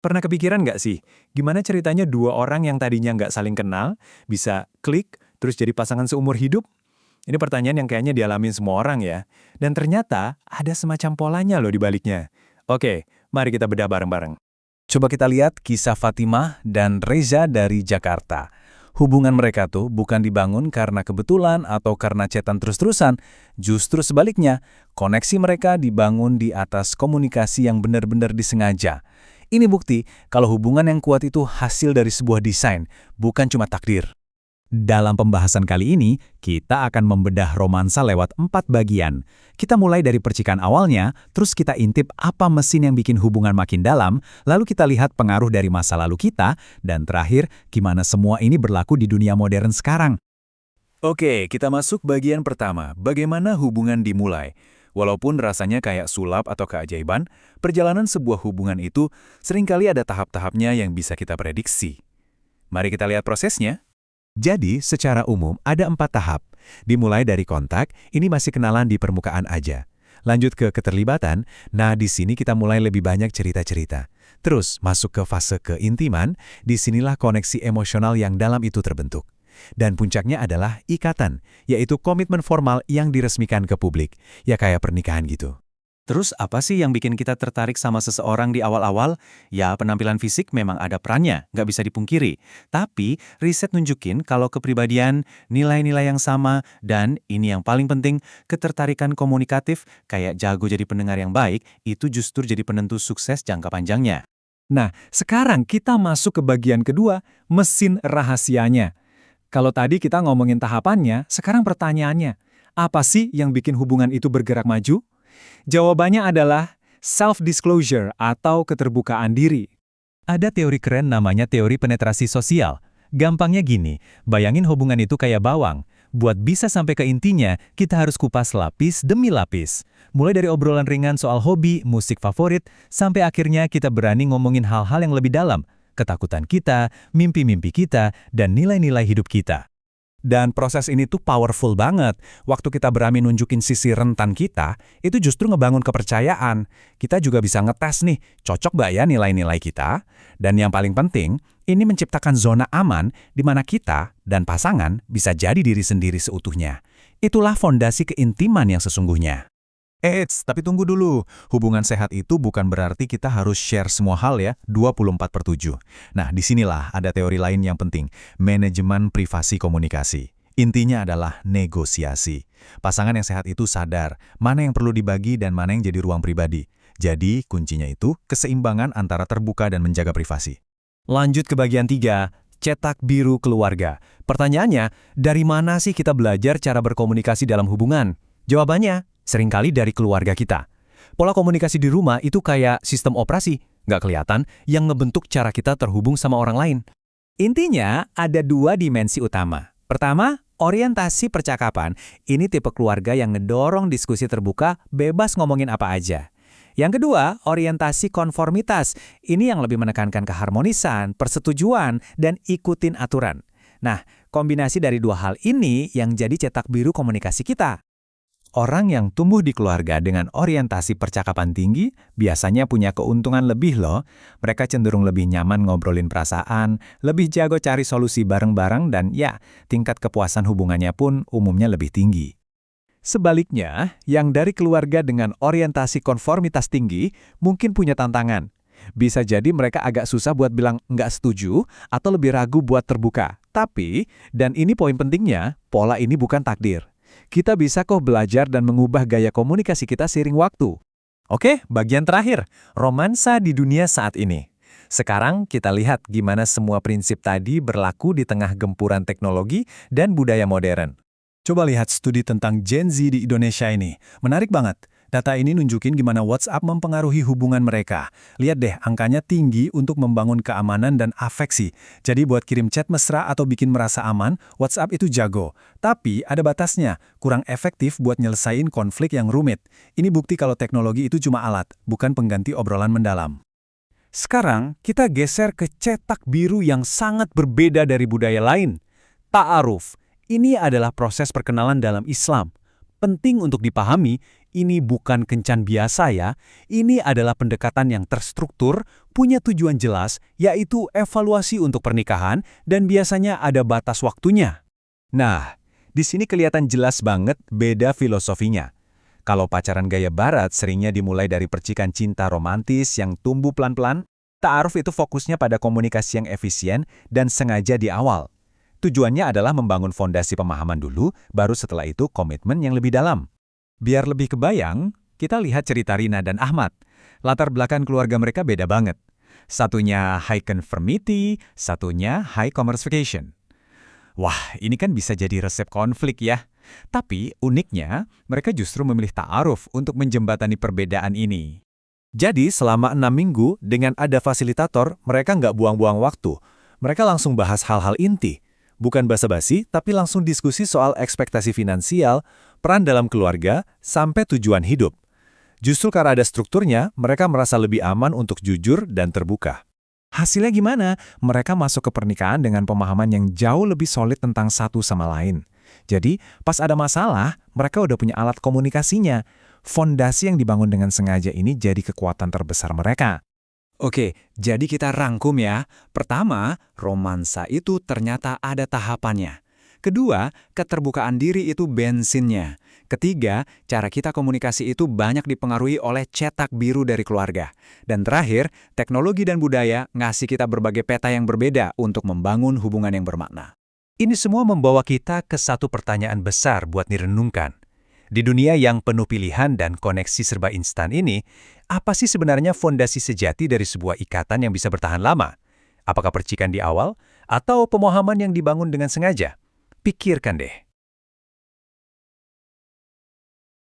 Pernah kepikiran nggak sih, gimana ceritanya dua orang yang tadinya nggak saling kenal, bisa klik, terus jadi pasangan seumur hidup? Ini pertanyaan yang kayaknya dialamin semua orang ya. Dan ternyata ada semacam polanya loh di baliknya. Oke, mari kita bedah bareng-bareng. Coba kita lihat kisah Fatimah dan Reza dari Jakarta. Hubungan mereka tuh bukan dibangun karena kebetulan atau karena chatan terus-terusan. Justru sebaliknya, koneksi mereka dibangun di atas komunikasi yang benar-benar disengaja. Ini bukti kalau hubungan yang kuat itu hasil dari sebuah desain, bukan cuma takdir. Dalam pembahasan kali ini, kita akan membedah romansa lewat 4 bagian. Kita mulai dari percikan awalnya, terus kita intip apa mesin yang bikin hubungan makin dalam, lalu kita lihat pengaruh dari masa lalu kita, dan terakhir, gimana semua ini berlaku di dunia modern sekarang. Oke, kita masuk bagian pertama, bagaimana hubungan dimulai. Walaupun rasanya kayak sulap atau keajaiban, perjalanan sebuah hubungan itu seringkali ada tahap-tahapnya yang bisa kita prediksi. Mari kita lihat prosesnya. Jadi, secara umum ada 4 tahap. Dimulai dari kontak, ini masih kenalan di permukaan aja. Lanjut ke keterlibatan, nah di sini kita mulai lebih banyak cerita-cerita. Terus masuk ke fase keintiman, disinilah koneksi emosional yang dalam itu terbentuk. Dan puncaknya adalah ikatan, yaitu komitmen formal yang diresmikan ke publik. Ya kayak pernikahan gitu. Terus apa sih yang bikin kita tertarik sama seseorang di awal-awal? Ya, penampilan fisik memang ada perannya, nggak bisa dipungkiri. Tapi, riset nunjukin kalau kepribadian, nilai-nilai yang sama, dan ini yang paling penting, ketertarikan komunikatif, kayak jago jadi pendengar yang baik, itu justru jadi penentu sukses jangka panjangnya. Nah, sekarang kita masuk ke bagian kedua, mesin rahasianya. Kalau tadi kita ngomongin tahapannya, sekarang pertanyaannya, apa sih yang bikin hubungan itu bergerak maju? Jawabannya adalah self-disclosure atau keterbukaan diri. Ada teori keren namanya teori penetrasi sosial. Gampangnya gini, bayangin hubungan itu kayak bawang. Buat bisa sampai ke intinya, kita harus kupas lapis demi lapis. Mulai dari obrolan ringan soal hobi, musik favorit, sampai akhirnya kita berani ngomongin hal-hal yang lebih dalam. Ketakutan kita, mimpi-mimpi kita, dan nilai-nilai hidup kita. Dan proses ini tuh powerful banget. Waktu kita berani nunjukin sisi rentan kita, itu justru ngebangun kepercayaan. Kita juga bisa ngetes nih, cocok nggak ya nilai-nilai kita? Dan yang paling penting, ini menciptakan zona aman di mana kita dan pasangan bisa jadi diri sendiri seutuhnya. Itulah fondasi keintiman yang sesungguhnya. Eits, tapi tunggu dulu. Hubungan sehat itu bukan berarti kita harus share semua hal ya, 24/7. Nah, disinilah ada teori lain yang penting, manajemen privasi komunikasi. Intinya adalah negosiasi. Pasangan yang sehat itu sadar mana yang perlu dibagi dan mana yang jadi ruang pribadi. Jadi, kuncinya itu keseimbangan antara terbuka dan menjaga privasi. Lanjut ke bagian 3, cetak biru keluarga. Pertanyaannya, dari mana sih kita belajar cara berkomunikasi dalam hubungan? Jawabannya, seringkali dari keluarga kita. Pola komunikasi di rumah itu kayak sistem operasi, nggak kelihatan, yang ngebentuk cara kita terhubung sama orang lain. Intinya, ada 2 dimensi utama. Pertama, orientasi percakapan. Ini tipe keluarga yang ngedorong diskusi terbuka, bebas ngomongin apa aja. Yang kedua, orientasi konformitas. Ini yang lebih menekankan keharmonisan, persetujuan, dan ikutin aturan. Nah, kombinasi dari 2 hal ini yang jadi cetak biru komunikasi kita. Orang yang tumbuh di keluarga dengan orientasi percakapan tinggi biasanya punya keuntungan lebih loh. Mereka cenderung lebih nyaman ngobrolin perasaan, lebih jago cari solusi bareng-bareng, dan ya, tingkat kepuasan hubungannya pun umumnya lebih tinggi. Sebaliknya, yang dari keluarga dengan orientasi konformitas tinggi mungkin punya tantangan. Bisa jadi mereka agak susah buat bilang nggak setuju atau lebih ragu buat terbuka. Tapi, dan ini poin pentingnya, pola ini bukan takdir. Kita bisa kok belajar dan mengubah gaya komunikasi kita seiring waktu. Oke, bagian terakhir, romansa di dunia saat ini. Sekarang kita lihat gimana semua prinsip tadi berlaku di tengah gempuran teknologi dan budaya modern. Coba lihat studi tentang Gen Z di Indonesia ini. Menarik banget. Data ini nunjukin gimana WhatsApp mempengaruhi hubungan mereka. Lihat deh, angkanya tinggi untuk membangun keamanan dan afeksi. Jadi buat kirim chat mesra atau bikin merasa aman, WhatsApp itu jago. Tapi ada batasnya, kurang efektif buat nyelesain konflik yang rumit. Ini bukti kalau teknologi itu cuma alat, bukan pengganti obrolan mendalam. Sekarang, kita geser ke cetak biru yang sangat berbeda dari budaya lain. Ta'aruf. Ini adalah proses perkenalan dalam Islam. Penting untuk dipahami, Ini bukan kencan biasa ya, ini adalah pendekatan yang terstruktur, punya tujuan jelas, yaitu evaluasi untuk pernikahan, dan biasanya ada batas waktunya. Nah, di sini kelihatan jelas banget beda filosofinya. Kalau pacaran gaya barat seringnya dimulai dari percikan cinta romantis yang tumbuh pelan-pelan, ta'aruf itu fokusnya pada komunikasi yang efisien dan sengaja di awal. Tujuannya adalah membangun fondasi pemahaman dulu, baru setelah itu komitmen yang lebih dalam. Biar lebih kebayang, kita lihat cerita Rina dan Ahmad. Latar belakang keluarga mereka beda banget. Satunya high conformity, satunya high commercification. Wah, ini kan bisa jadi resep konflik ya. Tapi uniknya, mereka justru memilih ta'aruf untuk menjembatani perbedaan ini. Jadi selama 6 minggu, dengan ada fasilitator, mereka nggak buang-buang waktu. Mereka langsung bahas hal-hal inti. Bukan basa-basi, tapi langsung diskusi soal ekspektasi finansial, peran dalam keluarga, sampai tujuan hidup. Justru karena ada strukturnya, mereka merasa lebih aman untuk jujur dan terbuka. Hasilnya gimana? Mereka masuk ke pernikahan dengan pemahaman yang jauh lebih solid tentang satu sama lain. Jadi, pas ada masalah, mereka udah punya alat komunikasinya. Fondasi yang dibangun dengan sengaja ini jadi kekuatan terbesar mereka. Oke, jadi kita rangkum ya. Pertama, romansa itu ternyata ada tahapannya. Kedua, keterbukaan diri itu bensinnya. Ketiga, cara kita komunikasi itu banyak dipengaruhi oleh cetak biru dari keluarga. Dan terakhir, teknologi dan budaya ngasih kita berbagai peta yang berbeda untuk membangun hubungan yang bermakna. Ini semua membawa kita ke satu pertanyaan besar buat direnungkan. Di dunia yang penuh pilihan dan koneksi serba instan ini, apa sih sebenarnya fondasi sejati dari sebuah ikatan yang bisa bertahan lama? Apakah percikan di awal, atau pemahaman yang dibangun dengan sengaja? Pikirkan deh.